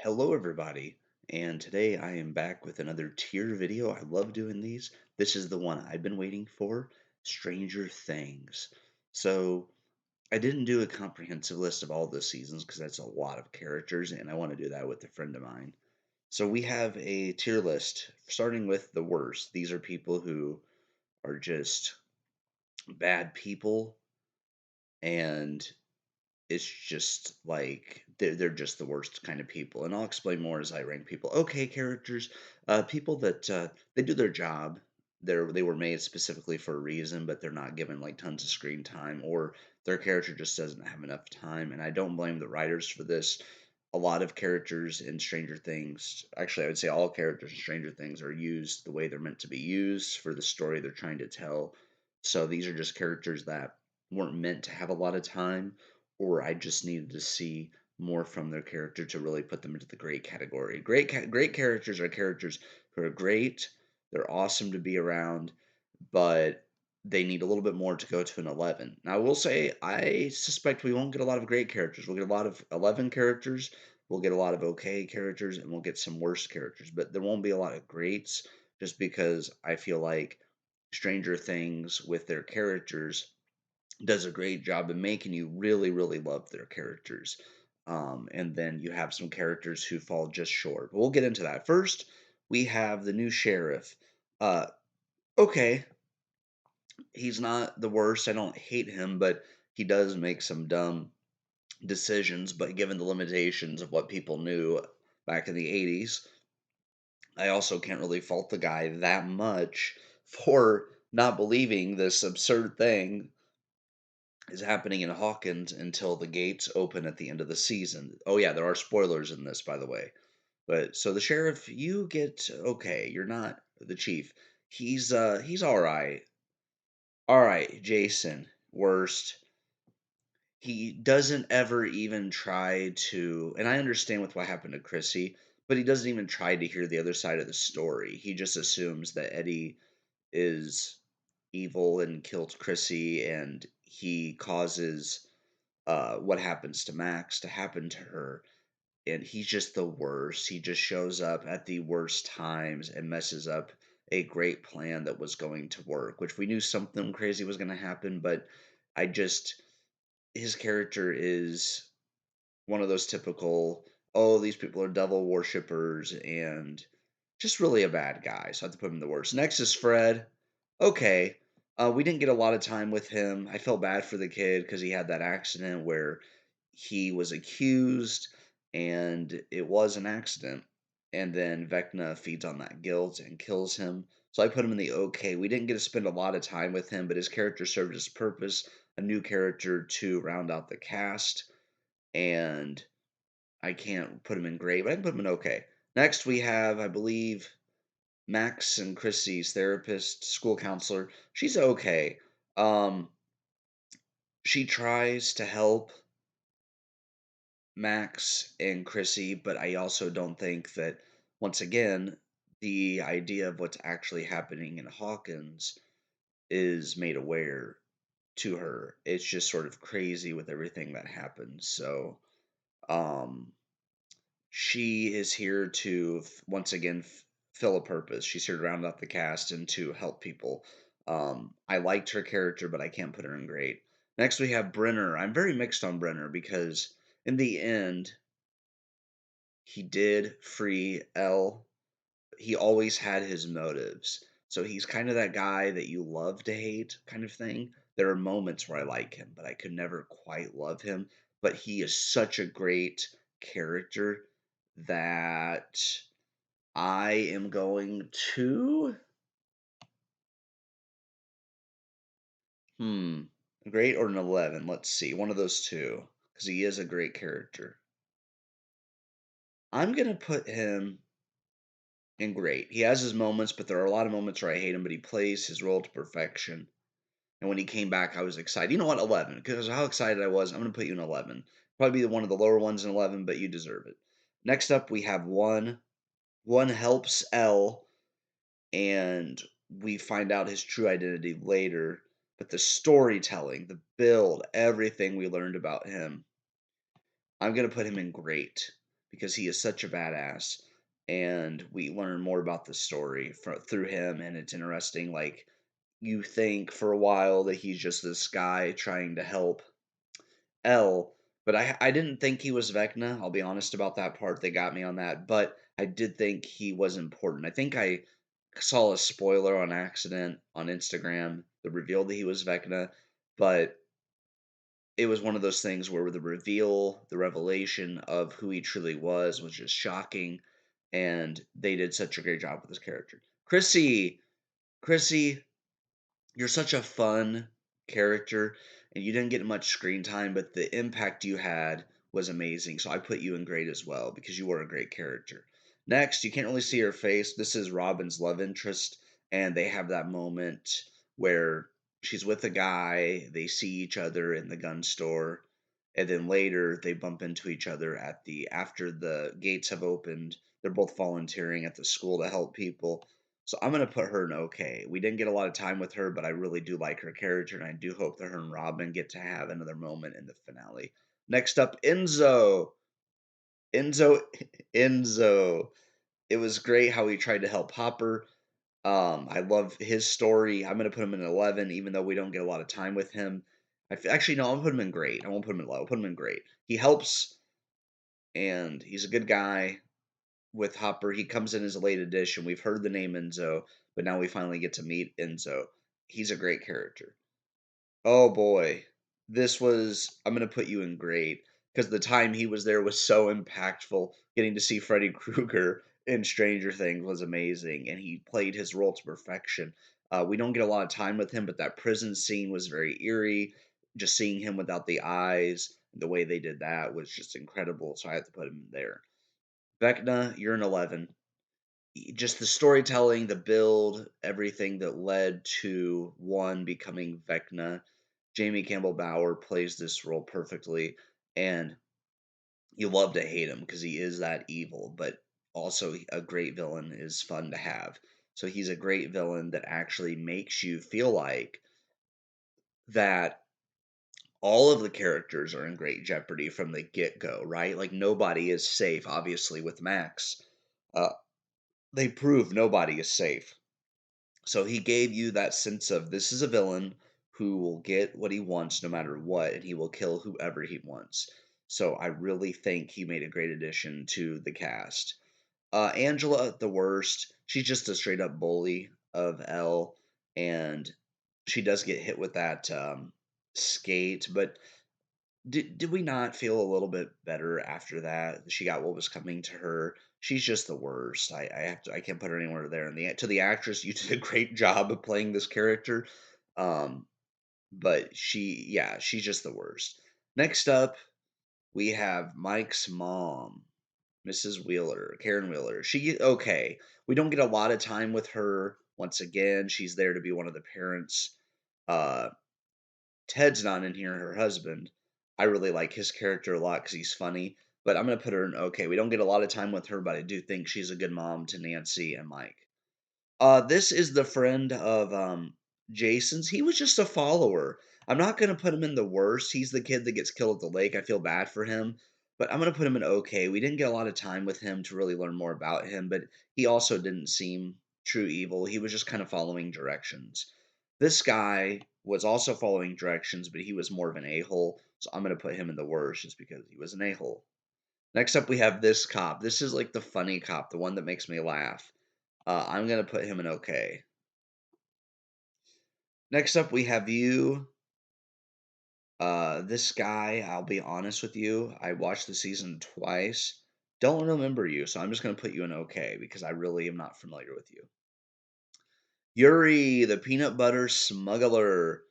Hello, everybody, and today I am back with another tier video. I love doing these. This is the one I've been waiting for, Stranger Things. So, I didn't do a comprehensive list of all the seasons because that's a lot of characters, and I want to do that with a friend of mine. So, we have a tier list starting with the worst. These are people who are just bad people, and it's just like they're just the worst kind of people, and I'll explain more as I rank people. Okay, characters, people that they do their job. They were made specifically for a reason, but they're not given like tons of screen time, or their character just doesn't have enough time. And I don't blame the writers for this. A lot of characters in Stranger Things, actually, I would say all characters in Stranger Things are used the way they're meant to be used for the story they're trying to tell. So these are just characters that weren't meant to have a lot of time, or I just needed to see more from their character to really put them into the great category. Great characters are characters who are great. They're awesome to be around, but they need a little bit more to go to an 11. Now, I will say I suspect we won't get a lot of great characters. We'll get a lot of 11 characters. We'll get a lot of okay characters, and we'll get some worse characters. But there won't be a lot of greats, just because I feel like Stranger Things with their characters does a great job of making you really, really love their characters. And then you have some characters who fall just short. But we'll get into that. First, we have the new sheriff. Uh, okay, he's not the worst. I don't hate him, but he does make some dumb decisions. But given the limitations of what people knew back in the 80s, I also can't really fault the guy that much for not believing this absurd thing is happening in Hawkins until the gates open at the end of the season. Oh yeah, there are spoilers in this, by the way. But so the sheriff, you get okay. You're not the chief. He's all right. All right, Jason, worst. He doesn't ever even try to, and I understand with what happened to Chrissy, but he doesn't even try to hear the other side of the story. He just assumes that Eddie is evil and killed Chrissy, and he causes what happens to Max to happen to her. And he's just the worst. He just shows up at the worst times and messes up a great plan that was going to work, which we knew something crazy was going to happen. But I just, his character is one of those typical, oh, these people are devil worshippers and just really a bad guy. So I have to put him in the worst. Next is Fred. Okay. We didn't get a lot of time with him. I felt bad for the kid because he had that accident where he was accused and it was an accident. And then Vecna feeds on that guilt and kills him. So I put him in the okay. We didn't get to spend a lot of time with him, but his character served his purpose, a new character to round out the cast. And I can't put him in great, but I can put him in okay. Next, we have, I believe, Max and Chrissy's therapist, school counselor. She's okay. Um, she tries to help Max and Chrissy, but I also don't think that, once again, the idea of what's actually happening in Hawkins is made aware to her. It's just sort of crazy with everything that happens. So, um, she is here to once again fill a purpose. She's here to round out the cast and to help people. I liked her character, but I can't put her in great. Next, we have Brenner. I'm very mixed on Brenner because in the end, he did free Elle. He always had his motives. So he's kind of that guy that you love to hate kind of thing. There are moments where I like him, but I could never quite love him. But he is such a great character that I am going to hmm, great or an 11. Let's see. One of those two because he is a great character. I'm going to put him in great. He has his moments, but there are a lot of moments where I hate him, but he plays his role to perfection. And when he came back, I was excited. You know what? 11, because how excited I was. I'm going to put you in 11. Probably be one of the lower ones in 11, but you deserve it. Next up, we have one. One helps Elle, and we find out his true identity later. But the storytelling, the build, everything we learned about him, I'm going to put him in great because he is such a badass. And we learn more about the story through him, and it's interesting. Like, you think for a while that he's just this guy trying to help L, but I didn't think he was Vecna. I'll be honest about that part. They got me on that, but I did think he was important. I think I saw a spoiler on accident on Instagram that revealed that he was Vecna, but it was one of those things where the reveal, the revelation of who he truly was just shocking, and they did such a great job with his character. Chrissy, you're such a fun character, and you didn't get much screen time, but the impact you had was amazing. So I put you in great as well because you were a great character. Next, you can't really see her face. This is Robin's love interest, and they have that moment where she's with a guy, they see each other in the gun store, and then later they bump into each other at the after the gates have opened. They're both volunteering at the school to help people, so I'm gonna put her in okay. We didn't get a lot of time with her, but I really do like her character, and I do hope that her and Robin get to have another moment in the finale. Next up, Enzo. Enzo, Enzo. It was great how he tried to help Hopper. I love his story. I'm gonna put him in 11, even though we don't get a lot of time with him. Actually, no, I'll put him in great. I won't put him in low. I'll put him in great. He helps, and he's a good guy with Hopper. He comes in as a late addition. We've heard the name Enzo, but now we finally get to meet Enzo. He's a great character. Oh boy. I'm going to put you in great because the time he was there was so impactful. Getting to see Freddy Krueger in Stranger Things was amazing, and he played his role to perfection. We don't get a lot of time with him, but that prison scene was very eerie. Just seeing him without the eyes, the way they did that was just incredible. So I had to put him there. Vecna, you're an 11. Just the storytelling, the build, everything that led to one becoming Vecna. Jamie Campbell Bower plays this role perfectly, and you love to hate him because he is that evil, but also a great villain is fun to have. So he's a great villain that actually makes you feel like that all of the characters are in great jeopardy from the get go, right? Like nobody is safe, obviously, with Max. Uh, they prove nobody is safe. So he gave you that sense of this is a villain who will get what he wants no matter what, and he will kill whoever he wants. So I really think he made a great addition to the cast. Angela, the worst. She's just a straight up bully of L, and she does get hit with that skate. But did we not feel a little bit better after that? She got what was coming to her. She's just the worst. I can't put her anywhere there. And to the actress, you did a great job of playing this character. Um, but she's just the worst. Next up, we have Mike's mom, Mrs. Wheeler, Karen Wheeler. She okay. We don't get a lot of time with her. Once again, she's there to be one of the parents. Uh, Ted's not in here, her husband. I really like his character a lot because he's funny, but I'm gonna put her in okay. We don't get a lot of time with her, but I do think she's a good mom to Nancy and Mike. This is the friend of Jason's. He was just a follower. I'm not gonna put him in the worst. He's the kid that gets killed at the lake. I feel bad for him, but I'm gonna put him in okay. We didn't get a lot of time with him to really learn more about him, but he also didn't seem true evil. He was just kind of following directions. This guy was also following directions, but he was more of an a-hole. So I'm gonna put him in the worst just because he was an a-hole. Next up, we have this cop. This is like the funny cop, the one that makes me laugh. I'm gonna put him in okay. Next up, we have you. This guy, I'll be honest with you, I watched the season twice. Don't remember you, so I'm just gonna put you in okay because I really am not familiar with you. Yuri, the peanut butter smuggler.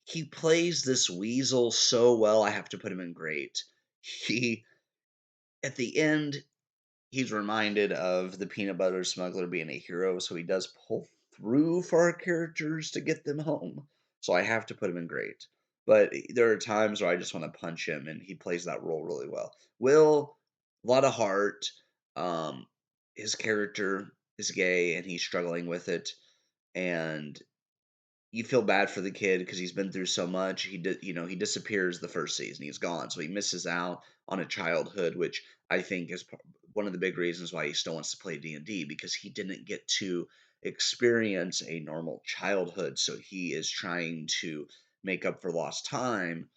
He plays this weasel so well. I have to put him in great. He at the end, he's reminded of the peanut butter smuggler being a hero, so he does pull through for our characters to get them home. So I have to put him in great. But there are times where I just want to punch him, and he plays that role really well. Will, a lot of heart. Um, his character is gay, and he's struggling with it, and you feel bad for the kid because he's been through so much. He disappears the first season. He's gone, so he misses out. on a childhood, which I think is one of the big reasons why he still wants to play D&D because he didn't get to experience a normal childhood. So he is trying to make up for lost time,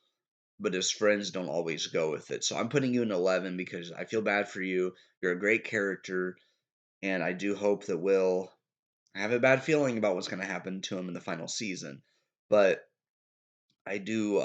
but his friends don't always go with it. So I'm putting you in 11 because I feel bad for you. You're a great character, and I do hope that Will. I have a bad feeling about what's going to happen to him in the final season, but I do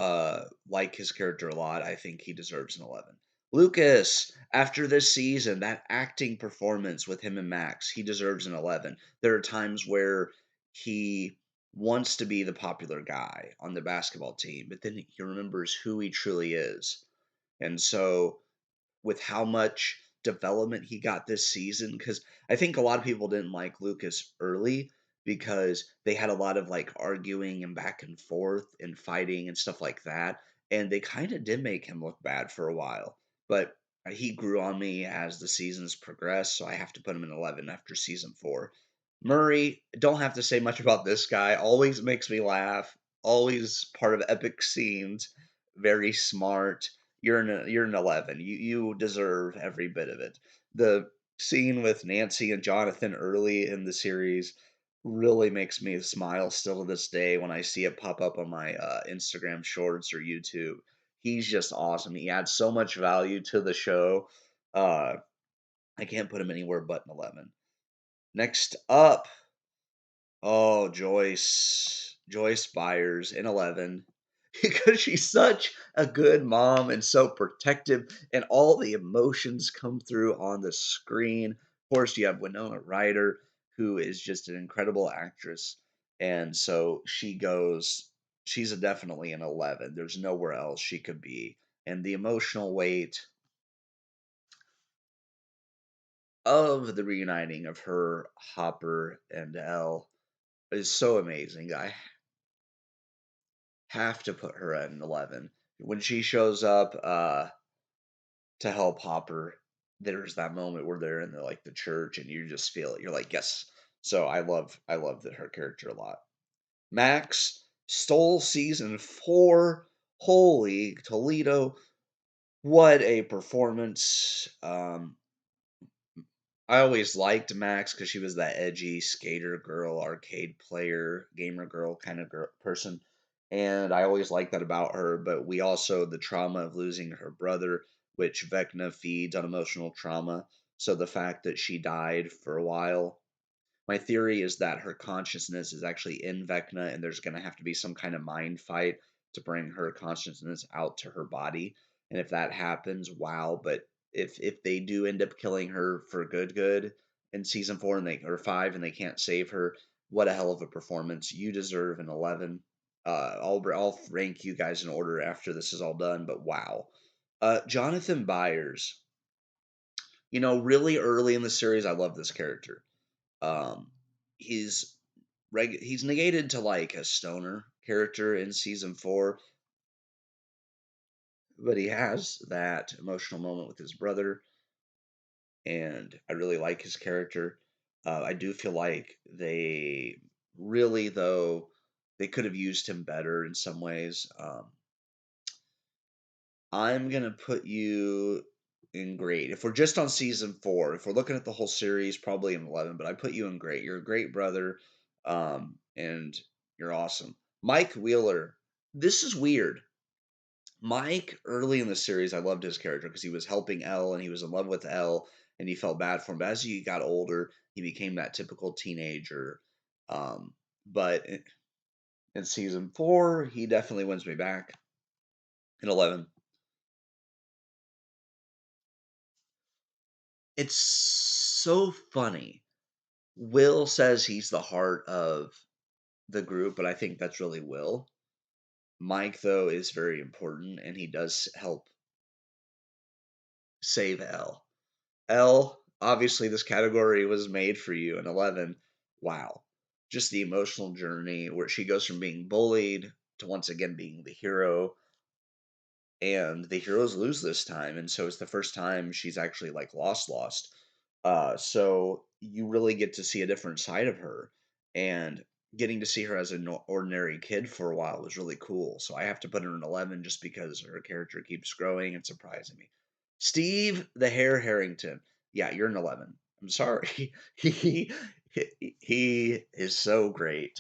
like his character a lot. I think he deserves an 11. Lucas, after this season, that acting performance with him and Max, he deserves an 11. There are times where he wants to be the popular guy on the basketball team, but then he remembers who he truly is. And so with how much development he got this season because I think a lot of people didn't like Lucas early because they had a lot of like arguing and back and forth and fighting and stuff like that. And they kind of did make him look bad for a while. But he grew on me as the seasons progressed. So I have to put him in 11 after season 4. Murray, don't have to say much about this guy. Always makes me laugh. Always part of epic scenes. Very smart. You're an 11. You deserve every bit of it. The scene with Nancy and Jonathan early in the series really makes me smile still to this day when I see it pop up on my Instagram Shorts or YouTube. He's just awesome. He adds so much value to the show. Uh, I can't put him anywhere but an 11. Next up, oh, Joyce. Joyce Byers in 11. Because she's such a good mom and so protective, and all the emotions come through on the screen. Of course, you have Winona Ryder, who is just an incredible actress. And so she's definitely an 11. There's nowhere else she could be. And the emotional weight of the reuniting of her, Hopper, and Elle is so amazing. I have to put her at an 11. When she shows up to help Hopper, there's that moment where they're in the church and you just feel it. You're like, yes. So I love her character a lot. Max stole season 4. Holy Toledo. What a performance. I always liked Max because she was that edgy skater girl, arcade player, gamer girl kind of person. And I always liked that about her. But we also, the trauma of losing her brother, which Vecna feeds on emotional trauma. So the fact that she died for a while, my theory is that her consciousness is actually in Vecna, and there's going to have to be some kind of mind fight to bring her consciousness out to her body. And if that happens, wow! But if they do end up killing her for good in season 4 and they or 5 and they can't save her, what a hell of a performance! You deserve an 11. I'll rank you guys in order after this is all done, but wow. Jonathan Byers, really early in the series, I love this character. Um, he's he's negated to like a stoner character in season 4, but he has that emotional moment with his brother, and I really like his character. I do feel like they really, though, they could have used him better in some ways. I'm gonna put you in great. If we're just on season 4, if we're looking at the whole series, probably in 11. But I put you in great. You're a great brother, and you're awesome. Mike Wheeler. This is weird. Mike, early in the series, I loved his character because he was helping Elle and he was in love with Elle and he felt bad for him. But as he got older, he became that typical teenager. But in season 4, he definitely wins me back. In 11, it's so funny. Will says he's the heart of the group, but I think that's really Will. Mike, though, is very important, and he does help save Elle. Elle, obviously, this category was made for you in 11. Wow. Just the emotional journey where she goes from being bullied to once again being the hero, and the heroes lose this time, and so it's the first time she's actually like lost. So you really get to see a different side of her, and getting to see her as an ordinary kid for a while was really cool. So I have to put her in 11 just because her character keeps growing and surprising me. Steve the Hare Harrington. Yeah, you're an 11. I'm sorry. He he is so great.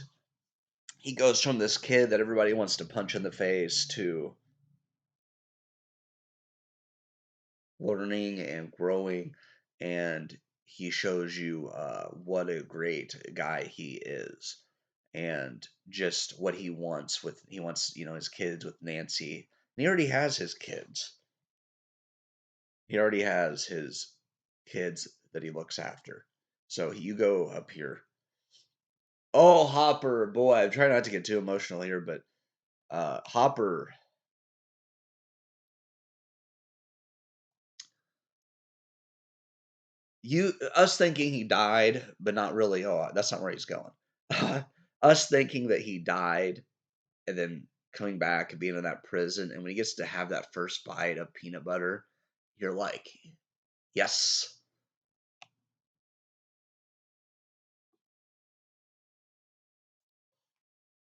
He goes from this kid that everybody wants to punch in the face to learning and growing, and he shows you what a great guy he is, and just what he wants with he wants his kids with Nancy. And he already has his kids. He already has his kids that he looks after. So you go up here. Oh, Hopper, boy, I'm trying not to get too emotional here, but Hopper, you us thinking he died, but not really. Oh, that's not where he's going. Us thinking that he died and then coming back and being in that prison, and when he gets to have that first bite of peanut butter, you're like, yes.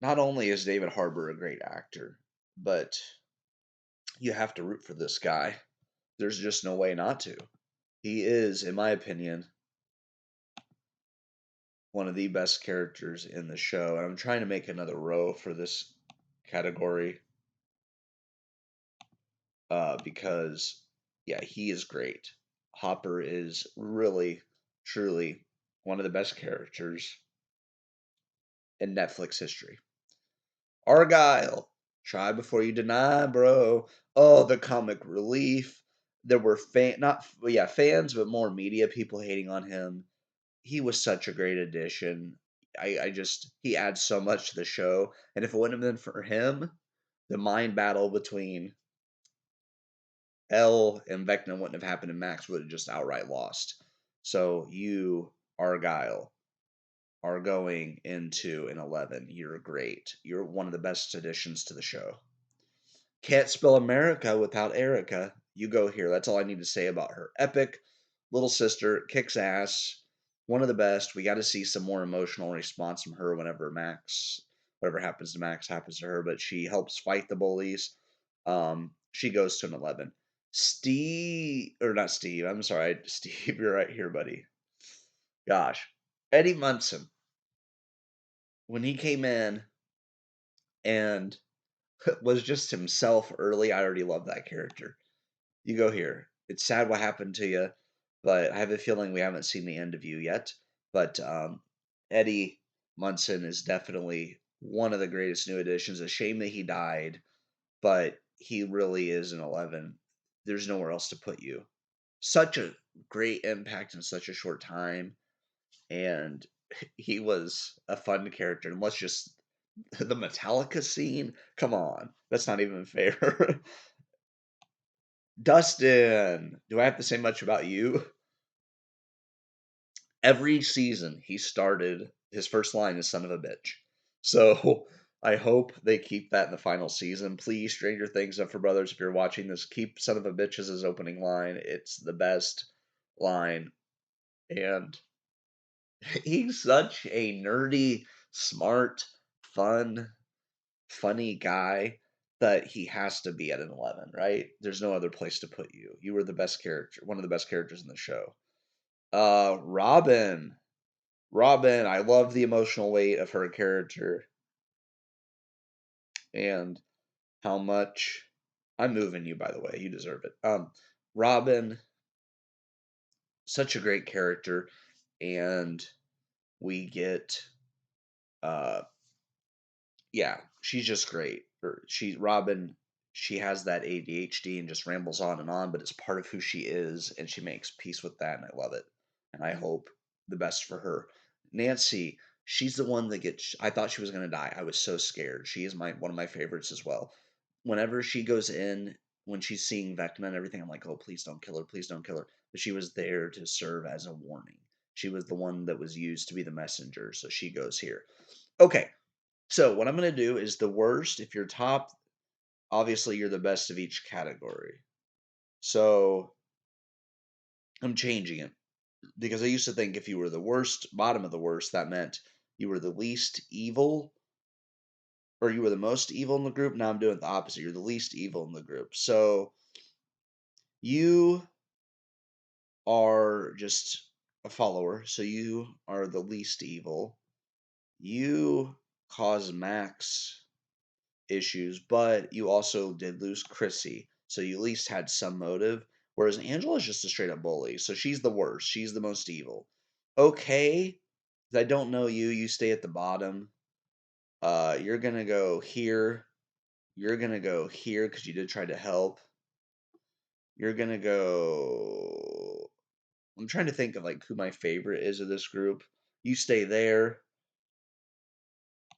Not only is David Harbour a great actor, but you have to root for this guy. There's just no way not to. He is, in my opinion, one of the best characters in the show. And I'm trying to make another row for this category because, yeah, he is great. Hopper is really, truly one of the best characters in Netflix history. Argyle, try before you deny, bro. Oh, the comic relief. There were not yeah fans, but more media people hating on him. He was such a great addition. I just he adds so much to the show, and if it wouldn't have been for him, the mind battle between Elle and Vecna wouldn't have happened, and Max would have just outright lost. So you, Argyle, are going into an 11. You're great. You're one of the best additions to the show. Can't spell America without Erica. You go here. That's all I need to say about her. Epic little sister, kicks ass, one of the best. We got to see some more emotional response from her whenever whatever happens to Max happens to her, but she helps fight the bullies. She goes to an 11. Steve, or not Steve, I'm sorry, Steve, you're right here, buddy. Gosh. Eddie Munson, when he came in and was just himself early, I already love that character. You go here. It's sad what happened to you, but I have a feeling we haven't seen the end of you yet. But Eddie Munson is definitely one of the greatest new additions. A shame that he died, but he really is an 11. There's nowhere else to put you. Such a great impact in such a short time, and he was a fun character. And let's just the Metallica scene. Come on, that's not even fair. Dustin, do I have to say much about you? Every season he started, his first line is "son of a bitch." So I hope they keep that in the final season. Please, Stranger Things and For Brothers, if you're watching this, keep "son of a bitch" as his opening line. It's the best line, and he's such a nerdy, smart, fun, funny guy that he has to be at an 11, right? There's no other place to put you. You were the best character, one of the best characters in the show. Robin. Robin, I love the emotional weight of her character and how much I'm moving you, by the way. You deserve it. Robin, such a great character, and we get uh yeah, she's just great. Robin, she has that ADHD and just rambles on, but it's part of who she is, and she makes peace with that, and I love it. And I hope the best for her. Nancy, she's the one that gets. I thought she was gonna die. I was so scared. She is my one of my favorites as well. Whenever she goes in, when she's seeing Vecna and everything, I'm like, oh, please don't kill her, please don't kill her. But she was there to serve as a warning. She was the one that was used to be the messenger, so she goes here. Okay, so what I'm going to do is the worst. If you're top, obviously you're the best of each category. So I'm changing it because I used to think if you were the worst, bottom of the worst, that meant you were the least evil or you were the most evil in the group. Now I'm doing the opposite. You're the least evil in the group. So you are just a follower, so you are the least evil. You cause Max issues, but you also did lose Chrissy, so you at least had some motive. Whereas Angela's just a straight up bully, so she's the worst. She's the most evil. Okay, I don't know you. You stay at the bottom. You're gonna go here. You're gonna go here because you did try to help. You're gonna go. I'm trying to think of like who my favorite is of this group. You stay there.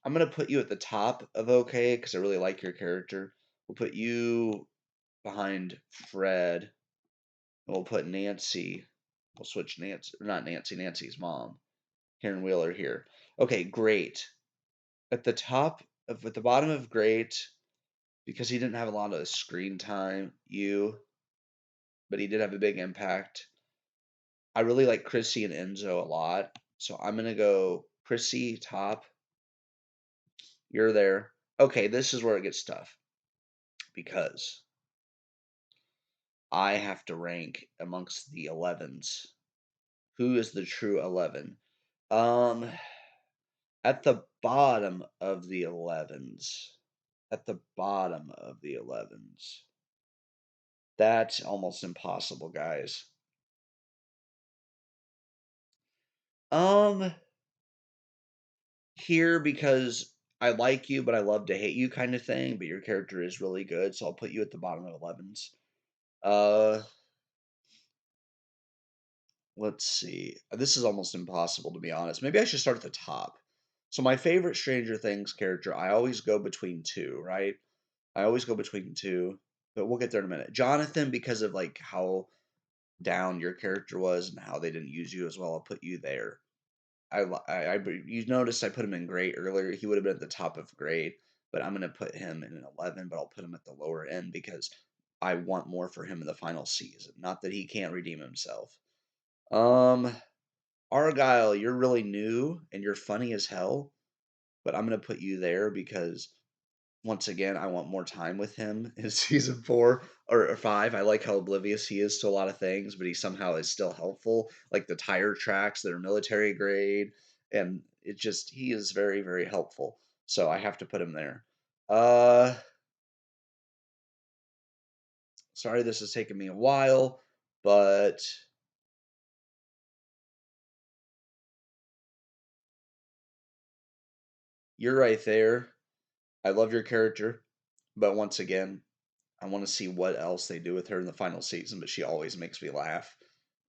I'm gonna put you at the top of okay because I really like your character. We'll put you behind Fred, and we'll put Nancy. We'll switch Nancy, not Nancy, Nancy's mom, Karen Wheeler here. Okay, great. At the bottom of great, because he didn't have a lot of screen time, but he did have a big impact. I really like Chrissy and Enzo a lot, so I'm gonna go Chrissy top. You're there. Okay, this is where it gets tough because I have to rank amongst the 11s. Who is the true 11? Um, at the bottom of the 11s. At the bottom of the 11s. That's almost impossible, guys. Um, here because I like you, but I love to hate you kind of thing, but your character is really good, so I'll put you at the bottom of 11s. Uh, let's see. This is almost impossible to be honest. Maybe I should start at the top. So my favorite Stranger Things character, I always go between two, right? I always go between two, but we'll get there in a minute. Jonathan, because of like how down your character was and how they didn't use you as well, I'll put you there. You noticed I put him in great earlier. He would have been at the top of great, but I'm gonna put him in an 11. But I'll put him at the lower end because I want more for him in the final season. Not that he can't redeem himself. Um, Argyle, you're really new and you're funny as hell, but I'm gonna put you there because once again, I want more time with him in season 4 or 5. I like how oblivious he is to a lot of things, but he somehow is still helpful, like the tire tracks that are military grade, and he is very, very helpful. So I have to put him there. Uh, sorry this has taken me a while, but you're right there. I love your character, but once again, I want to see what else they do with her in the final season, but she always makes me laugh.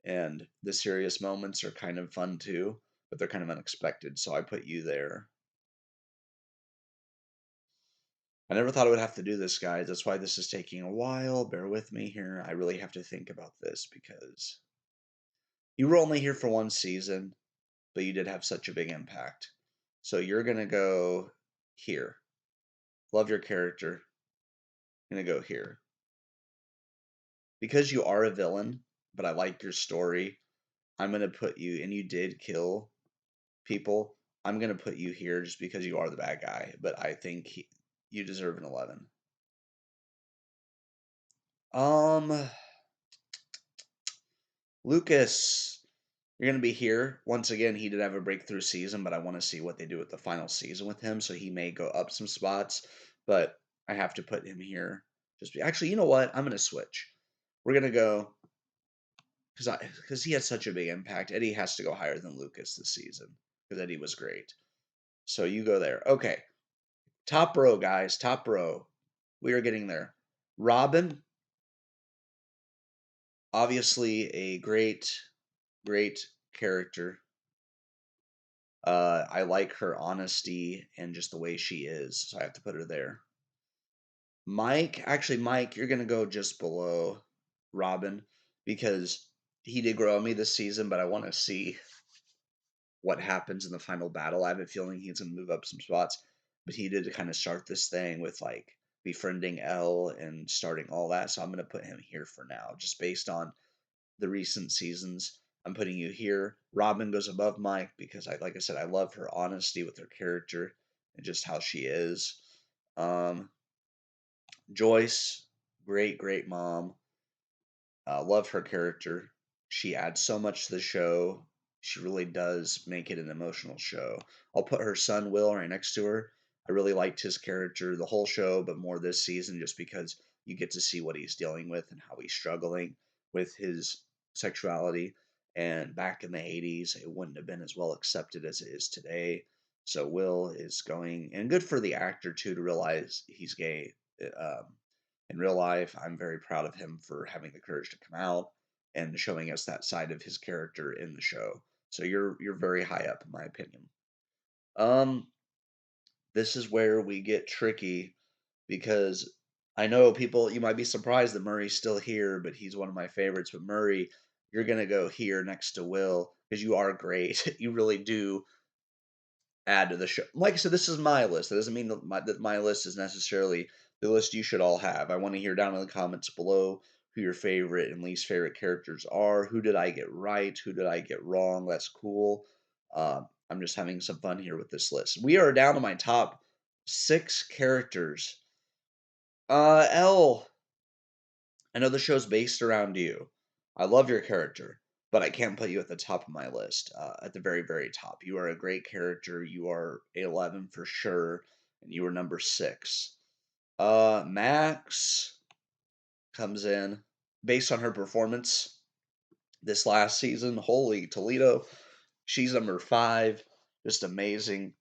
And the serious moments are kind of fun too, but they're kind of unexpected, so I put you there. I never thought I would have to do this, guys. That's why this is taking a while. Bear with me here. I really have to think about this because you were only here for one season, but you did have such a big impact. So you're going to go here. Love your character. Going to go here. Because you are a villain, but I like your story, I'm going to put you, and you did kill people, I'm gonna put you here just because you are the bad guy. But I think you deserve an 11. Um, Lucas, you're gonna be here once again. He did have a breakthrough season, but I want to see what they do with the final season with him. So he may go up some spots, but I have to put him here. Actually, you know what? I'm gonna switch. We're gonna go because he had such a big impact. Eddie has to go higher than Lucas this season because Eddie was great. So you go there. Okay. Top row, guys. Top row. We are getting there. Robin, obviously a great, great character. I like her honesty and just the way she is, so I have to put her there. Mike, you're gonna go just below Robin because he did grow on me this season, but I want to see what happens in the final battle. I have a feeling he's gonna move up some spots, but he did kind of start this thing with like befriending Elle and starting all that, so I'm gonna put him here for now, just based on the recent seasons. I'm putting you here. Robin goes above Mike because like I said, I love her honesty with her character and just how she is. Um, Joyce, great, great mom. Love her character. She adds so much to the show. She really does make it an emotional show. I'll put her son Will right next to her. I really liked his character the whole show, but more this season just because you get to see what he's dealing with and how he's struggling with his sexuality. And back in the 80s, it wouldn't have been as well accepted as it is today. So Will is going, and good for the actor too to realize he's gay. In real life, I'm very proud of him for having the courage to come out and showing us that side of his character in the show. So you're very high up in my opinion. Um, this is where we get tricky because I know people you might be surprised that Murray's still here, but he's one of my favorites. But Murray, you're gonna go here next to Will because you are great. You really do add to the show. Like I said, this is my list. That doesn't mean that my list is necessarily the list you should all have. I want to hear down in the comments below who your favorite and least favorite characters are. Who did I get right? Who did I get wrong? That's cool. I'm just having some fun here with this list. We are down to my top 6 characters. L. I know the show's based around you. I love your character, but I can't put you at the top of my list, at the very, very top. You are a great character. You are 11 for sure, and you are number 6. Max comes in based on her performance this last season. Holy Toledo. She's number 5. Just amazing.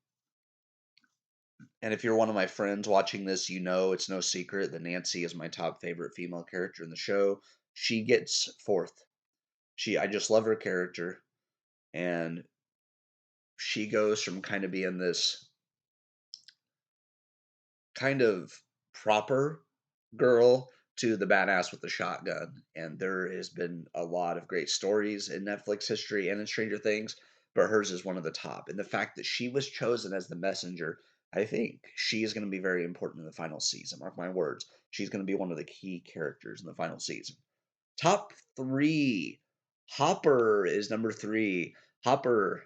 And if you're one of my friends watching this, you know it's no secret that Nancy is my top favorite female character in the show. She gets 4th. I just love her character, and she goes from kind of being this kind of proper girl to the badass with the shotgun. And there has been a lot of great stories in Netflix history and in Stranger Things, but hers is one of the top. And the fact that she was chosen as the messenger, I think she is going to be very important in the final season. Mark my words. She's going to be one of the key characters in the final season. Top 3. Hopper is number 3. Hopper,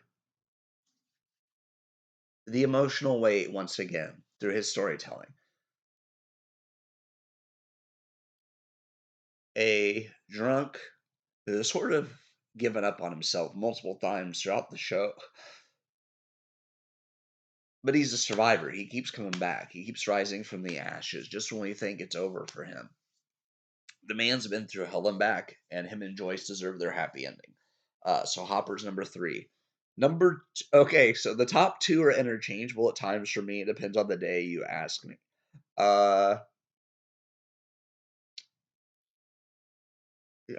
the emotional weight once again through his storytelling. A drunk who has sort of given up on himself multiple times throughout the show, but he's a survivor. He keeps coming back. He keeps rising from the ashes just when we think it's over for him. The man's been through hell and back, and him and Joyce deserve their happy ending. So Hopper's number 3. Okay, so the top 2 are interchangeable at times for me. It depends on the day you ask me. Uh,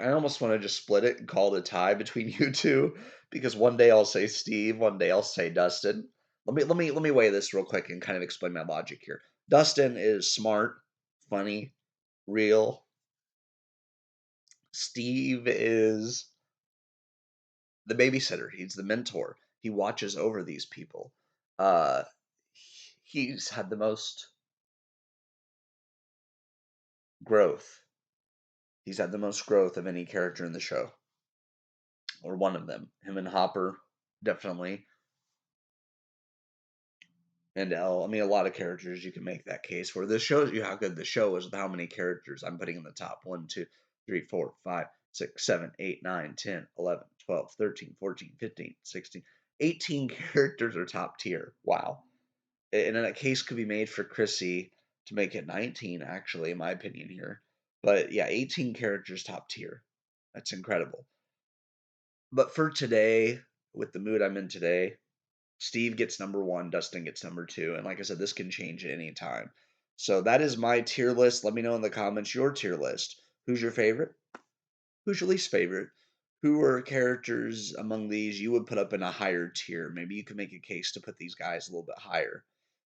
I almost want to just split it and call it a tie between you two because one day I'll say Steve, one day I'll say Dustin. Let me weigh this real quick and kind of explain my logic here. Dustin is smart, funny, real. Steve is the babysitter. He's the mentor. He watches over these people. Uh, he's had the most growth. He's had the most growth of any character in the show, or one of them. Him and Hopper, definitely. And L. I mean, a lot of characters you can make that case for. This shows you how good the show is with how many characters I'm putting in the top. 1, 2, 3, 4, 5, 6, 7, 8, 9, 10, 11, 12, 13, 14, 15, 16, 18 characters are top tier. Wow. And a case could be made for Chrissy to make it 19, actually, in my opinion here. But yeah, 18 characters top tier. That's incredible. But for today, with the mood I'm in today, Steve gets number 1, Dustin gets number 2, and like I said, this can change at any time. So that is my tier list. Let me know in the comments your tier list. Who's your favorite? Who's your least favorite? Who are characters among these you would put up in a higher tier? Maybe you could make a case to put these guys a little bit higher,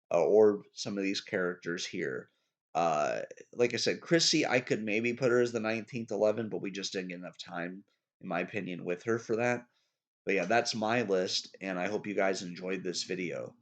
or some of these characters here. Uh, like I said, Chrissy, I could maybe put her as the 19th 11, but we just didn't get enough time, in my opinion, with her for that. But yeah, that's my list, and I hope you guys enjoyed this video.